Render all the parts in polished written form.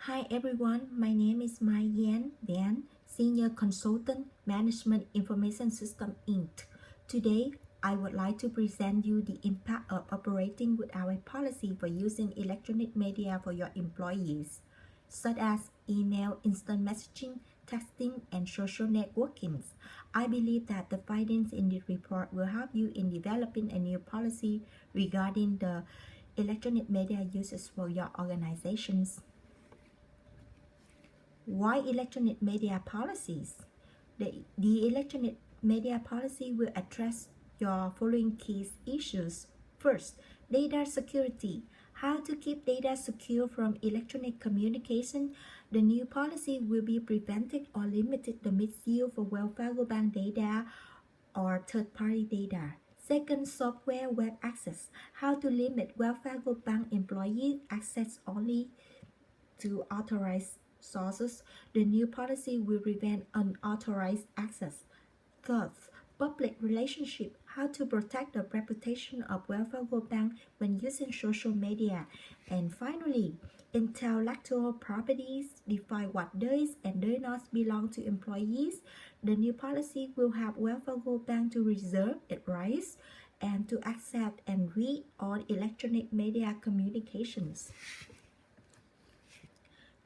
Hi everyone, my name is Mai Yan Dan, Senior Consultant, Management Information System Inc. Today, I would like to present you the impact of operating with our policy for using electronic media for your employees, such as email, instant messaging, texting, and social networking. I believe that the findings in the report will help you in developing a new policy regarding the electronic media uses for your organizations. Why electronic media policies? The electronic media policy will address your following key issues. First, data security. How to keep data secure from electronic communication. The new policy will be prevented or limited the misuse for Wells Fargo Bank data or third-party data. Second, software web access. How to limit Wells Fargo Bank employee access only to authorized sources. The new policy will prevent unauthorized access. Third, public relationship. How to protect the reputation of Wells Fargo Bank when using social media. And finally, intellectual properties. Define what does and does not belong to employees. The new policy will help Wells Fargo Bank to reserve its rights and to accept and read all electronic media communications.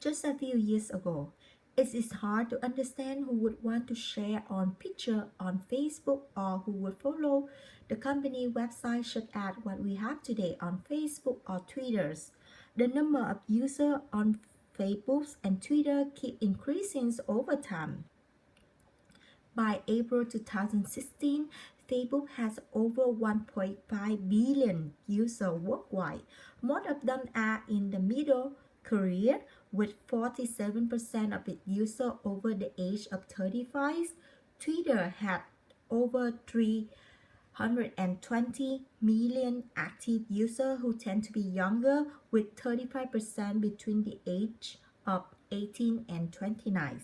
Just a few years ago, it is hard to understand who would want to share on picture on Facebook or who would follow the company website such as what we have today on Facebook or Twitter. The number of users on Facebook and Twitter keep increasing over time. By April 2016, Facebook has over 1.5 billion users worldwide. Most of them are in the middle career, with 47% of its users over the age of 35. Twitter had over 320 million active users who tend to be younger, with 35% between the age of 18 and 29.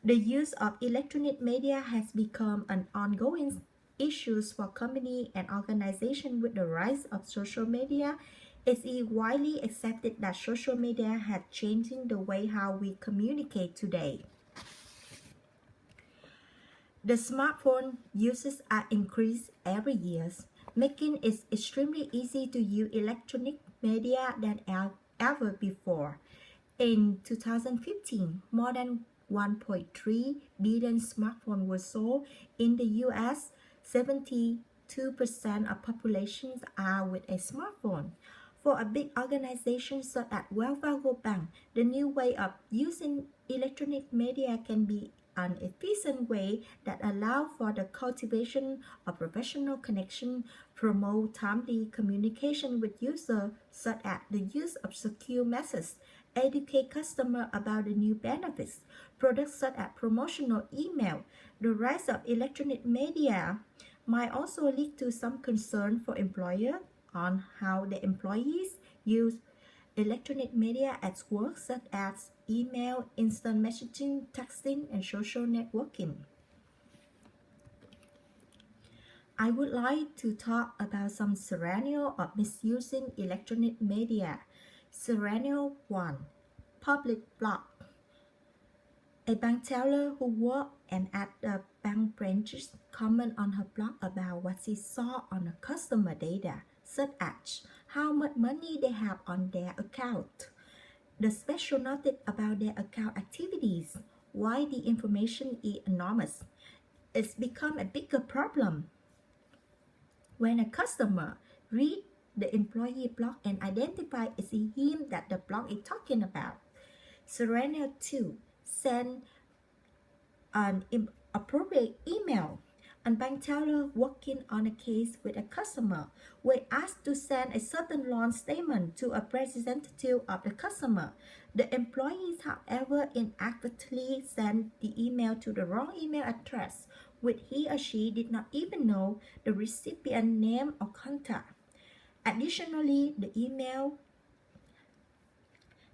The use of electronic media has become an ongoing issue for companies and organizations with the rise of social media. It is widely accepted that social media has changed the way how we communicate today. The smartphone uses are increased every year, making it extremely easy to use electronic media than ever before. In 2015, more than 1.3 billion smartphones were sold in the US. 72% of populations are with a smartphone. For a big organization such as Wells Fargo Bank, the new way of using electronic media can be an efficient way that allows for the cultivation of professional connection, promote timely communication with users, such as the use of secure methods, educate customers about the new benefits, products such as promotional email. The rise of electronic media might also lead to some concern for employers on how the employees use electronic media at work, such as email, instant messaging, texting, and social networking. I would like to talk about some scenarios of misusing electronic media. Scenario 1. Public blog. A bank teller who worked at the bank branches comment on her blog about what she saw on the customer data, such as how much money they have on their account, the special notice about their account activities, why the information is anonymous. It's become a bigger problem when a customer read the employee blog and identify it's him that the blog is talking about. Scenario 2. Send an inappropriate email. A bank teller working on a case with a customer were asked to send a certain loan statement to a representative of the customer. The employees, however, inadvertently sent the email to the wrong email address, which he or she did not even know the recipient name or contact. Additionally, the email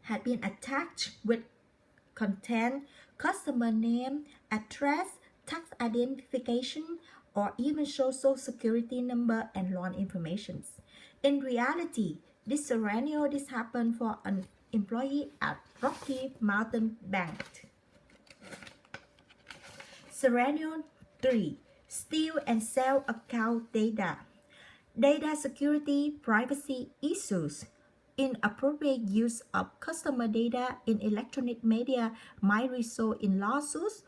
had been attached with content, customer name, address, tax identification, or even social security number and loan information. In reality, this scenario happened for an employee at Rocky Mountain Bank. Scenario 3. Steal and sell account data. Data security privacy issues. Inappropriate use of customer data in electronic media might result in lawsuits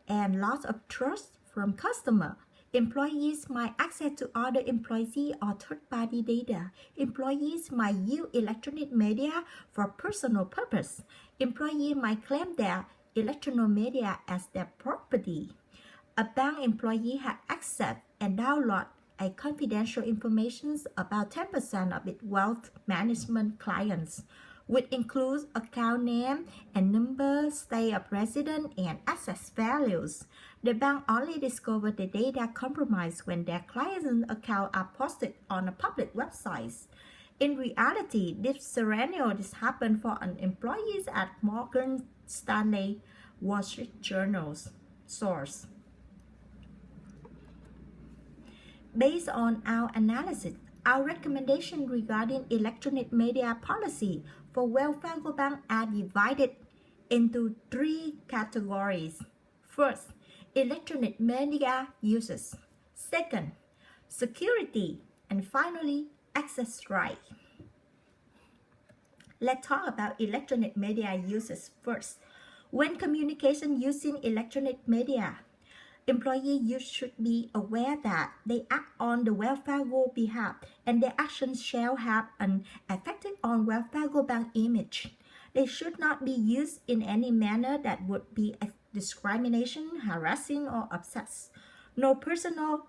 and loss of trust from customers. Employees might access to other employee or third-party data. Employees might use electronic media for personal purpose. Employees might claim their electronic media as their property. A bank employee had access and download a confidential information about 10% of its wealth management clients, which includes account name and number, state of residence, and asset values. The bank only discovered the data compromised when their clients' accounts are posted on a public website. In reality, this scenario happened for an employee at Morgan Stanley Wall Street Journal source. Based on our analysis, our recommendation regarding electronic media policy for Wells Fargo Bank are divided into 3 categories. First, electronic media uses. Second, security. And finally, access right. Let's talk about electronic media uses first. When communication using electronic media, employees should be aware that they act on the Wells Fargo behalf and their actions shall have an effect on Wells Fargo Bank image. They should not be used in any manner that would be discrimination, harassing, or upsets. No personal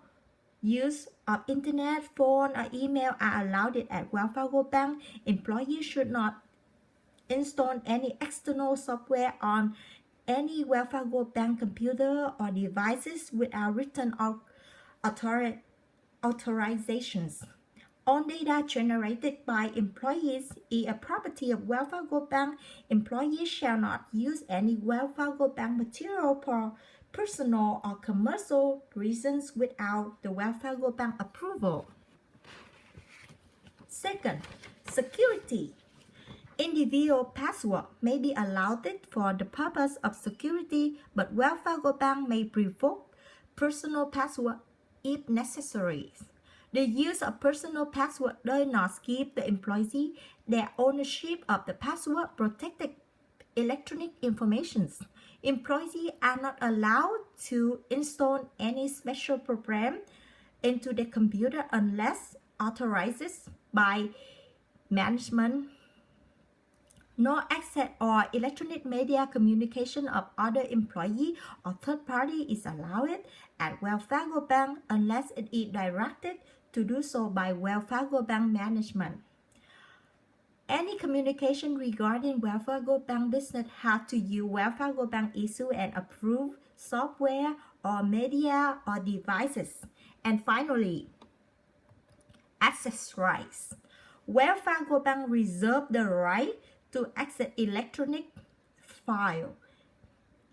use of internet, phone, or email are allowed at Wells Fargo Bank. Employees should not install any external software on any Wells Fargo Bank computer or devices without written authorizations. All data generated by employees is a property of Wells Fargo Bank. Employees shall not use any Wells Fargo Bank material for personal or commercial reasons without the Wells Fargo Bank approval. Second, security. Individual password may be allowed for the purpose of security, but Wells Fargo Bank may revoke personal password if necessary. The use of personal password does not give the employee their ownership of the password protected electronic information. Employees are not allowed to install any special program into the computer unless authorized by management. No access or electronic media communication of other employee or third party is allowed at Wells Fargo Bank unless it is directed to do so by Wells Fargo Bank management. Any communication regarding Wells Fargo Bank business has to use Wells Fargo Bank issue and approved software or media or devices. And finally, access rights. Wells Fargo Bank reserves the right to access electronic file,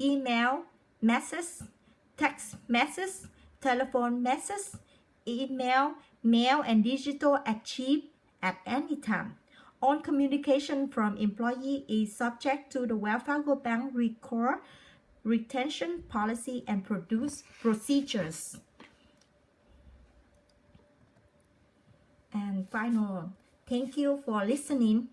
email, message, text message, telephone message, email, mail, and digital archive at any time. All communication from employee is subject to the Wells Fargo Bank record retention policy and procedures. And final, thank you for listening.